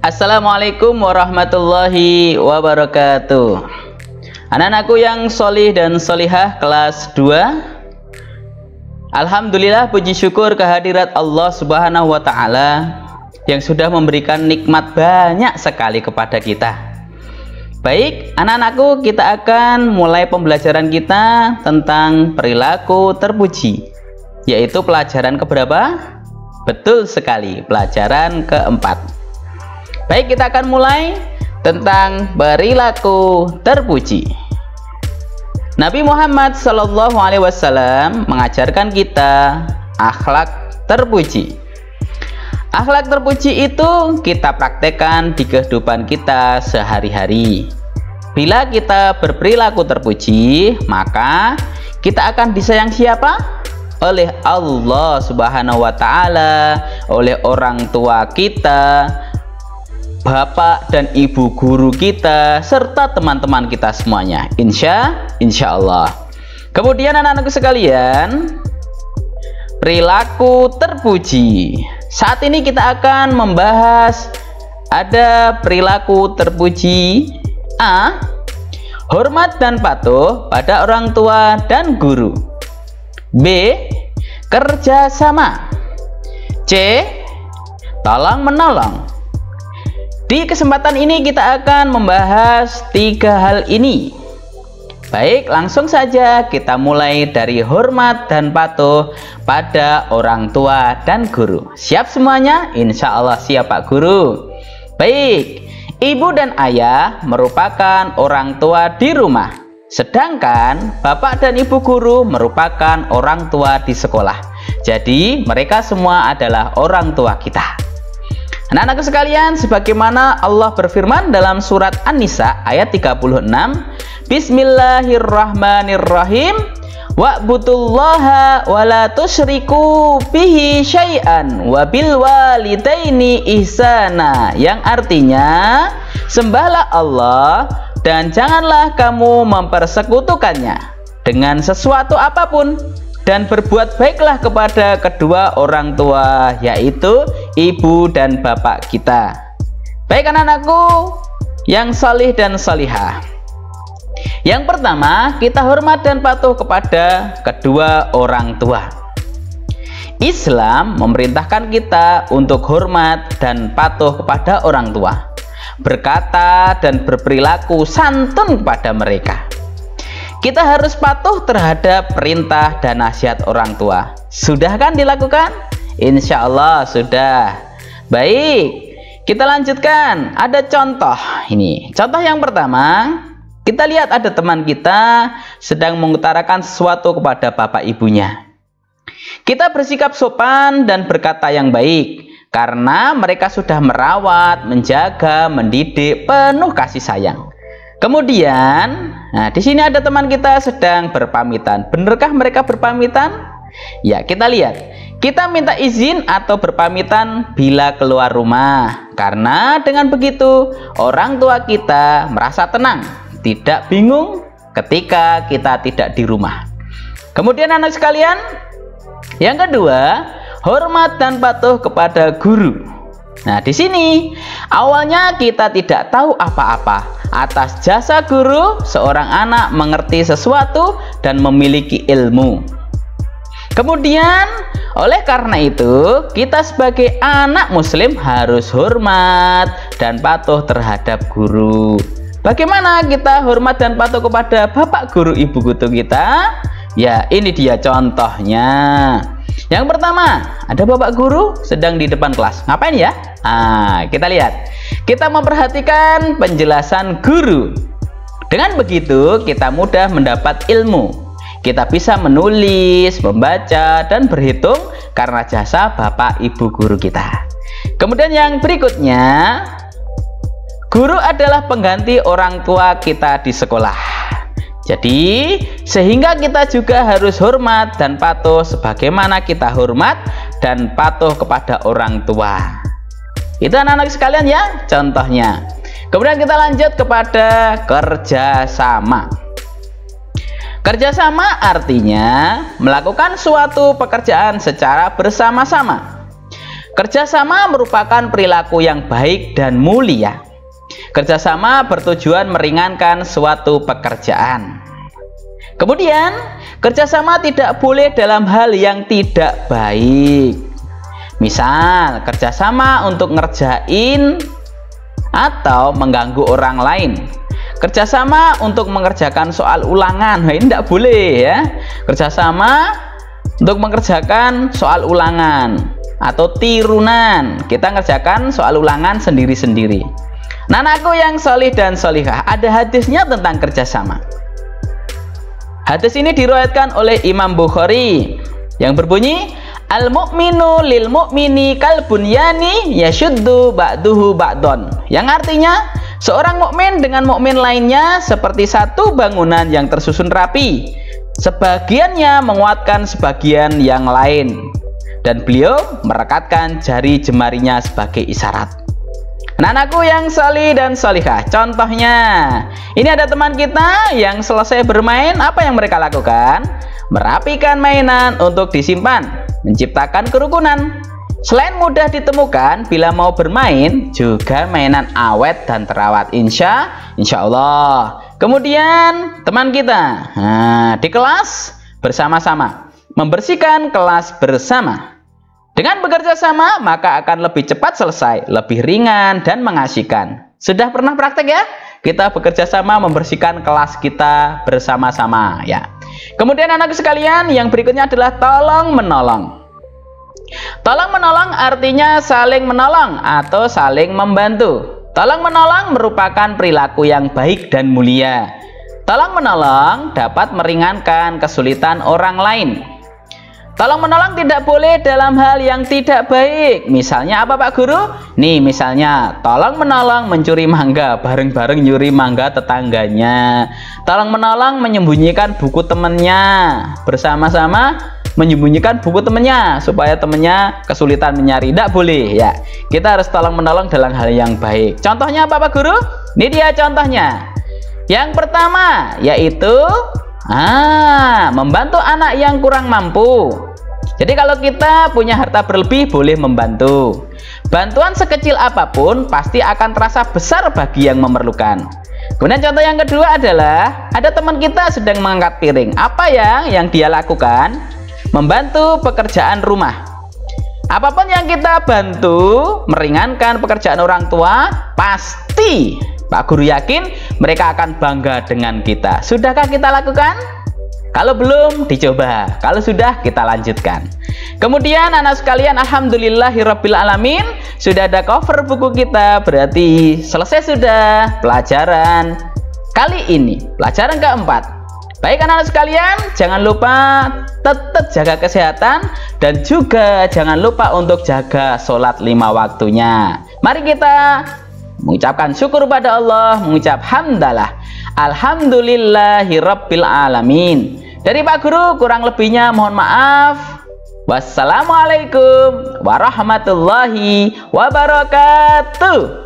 Assalamualaikum warahmatullahi wabarakatuh. Anak-anakku yang solih dan solihah kelas 2, alhamdulillah, puji syukur kehadirat Allah Subhanahu wa Ta'ala yang sudah memberikan nikmat banyak sekali kepada kita. Baik, anak-anakku, kita akan mulai pembelajaran kita tentang perilaku terpuji, yaitu pelajaran keberapa? Betul sekali, pelajaran keempat. Baik, kita akan mulai tentang perilaku terpuji. Nabi Muhammad SAW mengajarkan kita akhlak terpuji. Akhlak terpuji itu kita praktekkan di kehidupan kita sehari-hari. Bila kita berperilaku terpuji, maka kita akan disayang siapa? Oleh Allah Subhanahu wa Ta'ala, oleh orang tua kita, bapak dan ibu guru kita, serta teman-teman kita semuanya, insya Allah. Kemudian anak-anakku sekalian, perilaku terpuji. Saat ini kita akan membahas ada perilaku terpuji A. Hormat dan patuh pada orang tua dan guru. B. Kerjasama. C. Tolong menolong. Di kesempatan ini kita akan membahas 3 hal ini. Baik, langsung saja kita mulai dari hormat dan patuh pada orang tua dan guru. Siap semuanya? Insya Allah siap Pak Guru. Baik, ibu dan ayah merupakan orang tua di rumah, sedangkan bapak dan ibu guru merupakan orang tua di sekolah. Jadi mereka semua adalah orang tua kita. Anak-anakku sekalian, sebagaimana Allah berfirman dalam surat An-Nisa ayat 36, Bismillahirrahmanirrahim, wa'budullaha wa la tusyriku bihi syai'an wa bil walidaini ihsana, yang artinya sembahlah Allah dan janganlah kamu mempersekutukannya dengan sesuatu apapun, dan berbuat baiklah kepada kedua orang tua, yaitu ibu dan bapak kita. Baik anak-anakku yang salih dan salihah, yang pertama, kita hormat dan patuh kepada kedua orang tua. Islam memerintahkan kita untuk hormat dan patuh kepada orang tua, berkata dan berperilaku santun kepada mereka. Kita harus patuh terhadap perintah dan nasihat orang tua. Sudah kan dilakukan? Insya Allah sudah. Baik, kita lanjutkan. Ada contoh ini. Contoh yang pertama, kita lihat ada teman kita sedang mengutarakan sesuatu kepada bapak ibunya. Kita bersikap sopan dan berkata yang baik, karena mereka sudah merawat, menjaga, mendidik, penuh kasih sayang. Kemudian, nah di sini ada teman kita sedang berpamitan. Benarkah mereka berpamitan? Ya, kita lihat. Kita minta izin atau berpamitan bila keluar rumah. Karena dengan begitu, orang tua kita merasa tenang, tidak bingung ketika kita tidak di rumah. Kemudian anak sekalian, yang kedua, hormat dan patuh kepada guru. Nah, di sini awalnya kita tidak tahu apa-apa. Atas jasa guru, seorang anak mengerti sesuatu dan memiliki ilmu. Kemudian, oleh karena itu, kita sebagai anak muslim harus hormat dan patuh terhadap guru. Bagaimana kita hormat dan patuh kepada bapak guru, ibu guru kita? Ya, ini dia contohnya. Yang pertama, ada bapak guru sedang di depan kelas. Ngapain ya? Kita lihat. Kita memperhatikan penjelasan guru. Dengan begitu, kita mudah mendapat ilmu. Kita bisa menulis, membaca, dan berhitung karena jasa bapak ibu guru kita. Kemudian yang berikutnya, guru adalah pengganti orang tua kita di sekolah. Jadi sehingga kita juga harus hormat dan patuh sebagaimana kita hormat dan patuh kepada orang tua. Itu anak-anak sekalian ya contohnya. Kemudian kita lanjut kepada kerjasama. Kerjasama artinya melakukan suatu pekerjaan secara bersama-sama. Kerjasama merupakan perilaku yang baik dan mulia. Kerjasama bertujuan meringankan suatu pekerjaan. Kemudian, kerjasama tidak boleh dalam hal yang tidak baik. Misal, kerjasama untuk ngerjain atau mengganggu orang lain. Kerjasama untuk mengerjakan soal ulangan, nah, ini tidak boleh ya. Kerjasama untuk mengerjakan soal ulangan atau tirunan. Kita ngerjakan soal ulangan sendiri-sendiri. Nah, anakku yang solih dan solihah, ada hadisnya tentang kerjasama. Hadis ini diriwayatkan oleh Imam Bukhari yang berbunyi, Al-mu'minu lil mu'mini kal bunyani yashuddu ba'duhu ba'don. Yang artinya, seorang mukmin dengan mukmin lainnya seperti satu bangunan yang tersusun rapi. Sebagiannya menguatkan sebagian yang lain. Dan beliau merekatkan jari jemarinya sebagai isyarat. Nah, anakku yang solih dan solihah, contohnya ini ada teman kita yang selesai bermain, apa yang mereka lakukan? Merapikan mainan untuk disimpan, menciptakan kerukunan. Selain mudah ditemukan, bila mau bermain juga mainan awet dan terawat, insya Allah. Kemudian teman kita di kelas bersama-sama membersihkan kelas bersama. Dengan bekerja sama, maka akan lebih cepat selesai, lebih ringan dan mengasihkan. Sudah pernah praktek ya? Kita bekerja sama membersihkan kelas kita bersama-sama ya. Kemudian anak sekalian, yang berikutnya adalah tolong menolong. Tolong menolong artinya saling menolong atau saling membantu. Tolong menolong merupakan perilaku yang baik dan mulia. Tolong menolong dapat meringankan kesulitan orang lain. Tolong menolong tidak boleh dalam hal yang tidak baik. Misalnya apa Pak Guru? Nih misalnya tolong menolong mencuri mangga, bareng-bareng nyuri mangga tetangganya. Tolong menolong menyembunyikan buku temannya, bersama-sama menyembunyikan buku temannya supaya temannya kesulitan mencari. Tidak boleh ya. Kita harus tolong menolong dalam hal yang baik. Contohnya apa Pak Guru? Ini dia contohnya. Yang pertama yaitu membantu anak yang kurang mampu. Jadi kalau kita punya harta berlebih boleh membantu. Bantuan sekecil apapun pasti akan terasa besar bagi yang memerlukan. Kemudian contoh yang kedua adalah ada teman kita sedang mengangkat piring. Apa yang dia lakukan? Membantu pekerjaan rumah. Apapun yang kita bantu meringankan pekerjaan orang tua, pasti Pak Guru yakin mereka akan bangga dengan kita. Sudahkah kita lakukan? Kalau belum, dicoba. Kalau sudah, kita lanjutkan. Kemudian anak sekalian, alhamdulillahirabbil alamin, sudah ada cover buku kita. Berarti selesai sudah pelajaran kali ini, pelajaran keempat. Baik anak-anak sekalian, jangan lupa tetap jaga kesehatan dan juga jangan lupa untuk jaga sholat 5 waktunya. Mari kita mengucapkan syukur pada Allah, mengucap hamdalah. Alhamdulillahirabbil alamin. Dari Pak Guru kurang lebihnya mohon maaf. Wassalamualaikum warahmatullahi wabarakatuh.